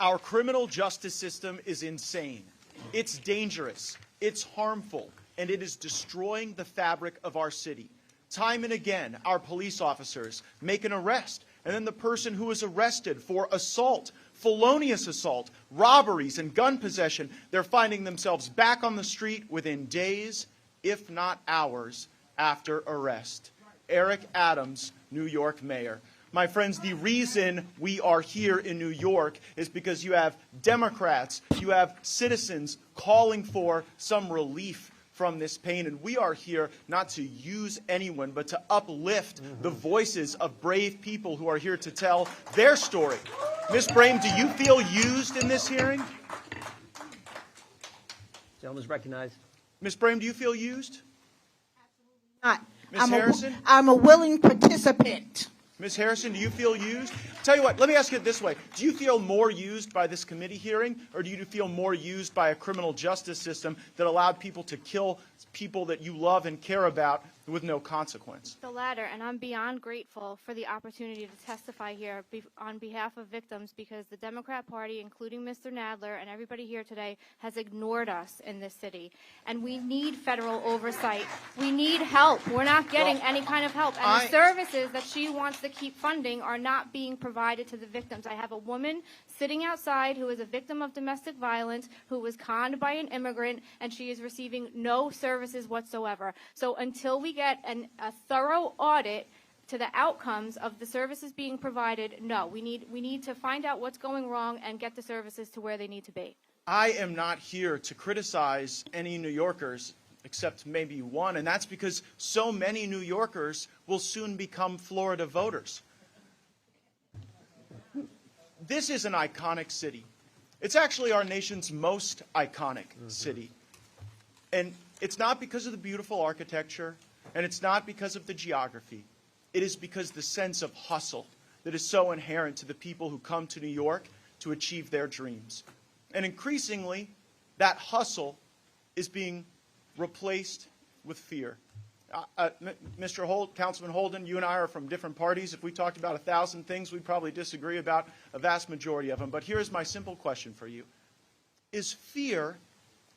Our criminal justice system is insane. It's dangerous, it's harmful, and it is destroying the fabric of our city. Time and again, our police officers make an arrest, and then the person who is arrested for assault, felonious assault, robberies, and gun possession, they're finding themselves back on the street within days, if not hours, after arrest. Eric Adams, New York mayor. My friends, the reason we are here in New York is because you have Democrats, you have citizens calling for some relief from this pain. And we are here not to use anyone, but to uplift the voices of brave people who are here to tell their story. Ms. Brame, do you feel used in this hearing? Gentleman is recognized. Ms. Brame, do you feel used? Not. Ms. Harrison? I'm a willing participant. Ms. Harrison, do you feel used? Tell you what, let me ask you it this way. Do you feel more used by this committee hearing, or do you feel more used by a criminal justice system that allowed people to kill people that you love and care about with no consequence? The latter, and I'm beyond grateful for the opportunity to testify here on behalf of victims, because the Democrat Party, including Mr. Nadler and everybody here today, has ignored us in this city. And we need federal oversight. We need help. We're not getting any kind of help. And the services that she wants to keep funding are not being provided to the victims. I have a woman sitting outside who is a victim of domestic violence, who was conned by an immigrant, and she is receiving no services whatsoever. So until we get a thorough audit to the outcomes of the services being provided, no, we need to find out what's going wrong and get the services to where they need to be. I am not here to criticize any New Yorkers, except maybe one, and that's because so many New Yorkers will soon become Florida voters. This is an iconic city. It's actually our nation's most iconic city. And it's not because of the beautiful architecture, and it's not because of the geography. It is because the sense of hustle that is so inherent to the people who come to New York to achieve their dreams. And increasingly, that hustle is being replaced with fear. Mr. Holt, Councilman Holden, you and I are from different parties. If we talked about 1,000 things, we'd probably disagree about a vast majority of them. But here's my simple question for you. Is fear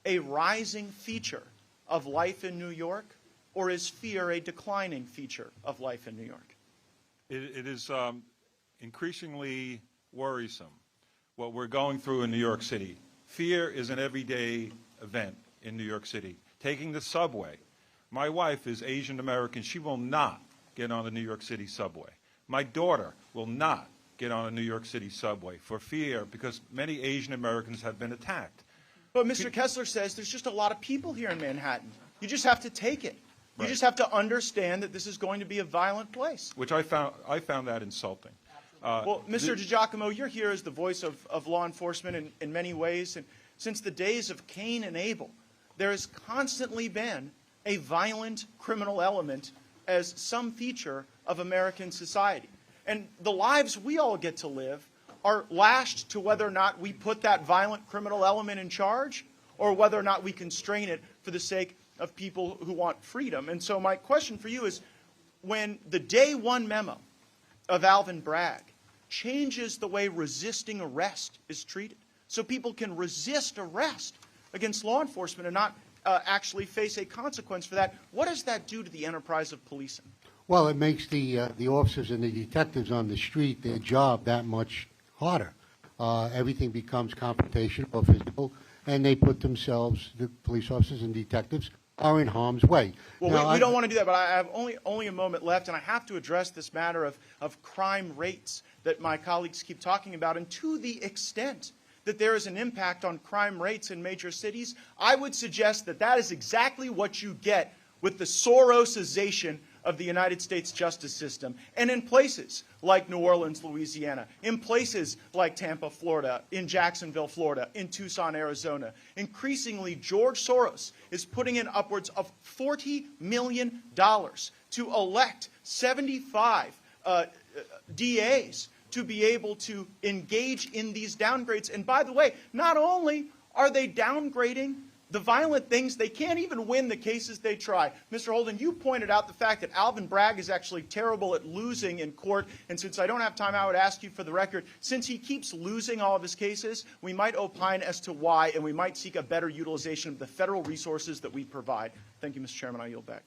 a rising feature of life in New York, or is fear a declining feature of life in New York? It is increasingly worrisome what we're going through in New York City. Fear is an everyday event in New York City. Taking the subway. My wife is Asian American. She will not get on the New York City subway. My daughter will not get on a New York City subway for fear, because many Asian Americans have been attacked. But Mr. Kessler says there's just a lot of people here in Manhattan. You just have to take it. You just have to understand that this is going to be a violent place. Which I found that insulting. Well, Mr. DiGiacomo, you're here as the voice of law enforcement in many ways. And since the days of Cain and Abel, there has constantly been a violent criminal element as some feature of American society. And the lives we all get to live are lashed to whether or not we put that violent criminal element in charge, or whether or not we constrain it for the sake of people who want freedom. And so my question for you is, when the day one memo of Alvin Bragg changes the way resisting arrest is treated, so people can resist arrest against law enforcement and not actually face a consequence for that, what does that do to the enterprise of policing? Well, it makes the officers and the detectives on the street, their job, that much harder. Everything becomes confrontational or physical, and they put themselves, the police officers and detectives, are in harm's way. Well, now, we don't want to do that, but I have only a moment left, and I have to address this matter of crime rates that my colleagues keep talking about. And to the extent that there is an impact on crime rates in major cities, I would suggest that that is exactly what you get with the Sorosization of the United States justice system. And in places like New Orleans, Louisiana, in places like Tampa, Florida, in Jacksonville, Florida, in Tucson, Arizona, increasingly George Soros is putting in upwards of $40 million to elect 75 DAs to be able to engage in these downgrades. And by the way, not only are they downgrading The violent things, they can't even win the cases they try. Mr. Holden, you pointed out the fact that Alvin Bragg is actually terrible at losing in court, and since I don't have time, I would ask you for the record, since he keeps losing all of his cases, we might opine as to why, and we might seek a better utilization of the federal resources that we provide. Thank you, Mr. Chairman. I yield back.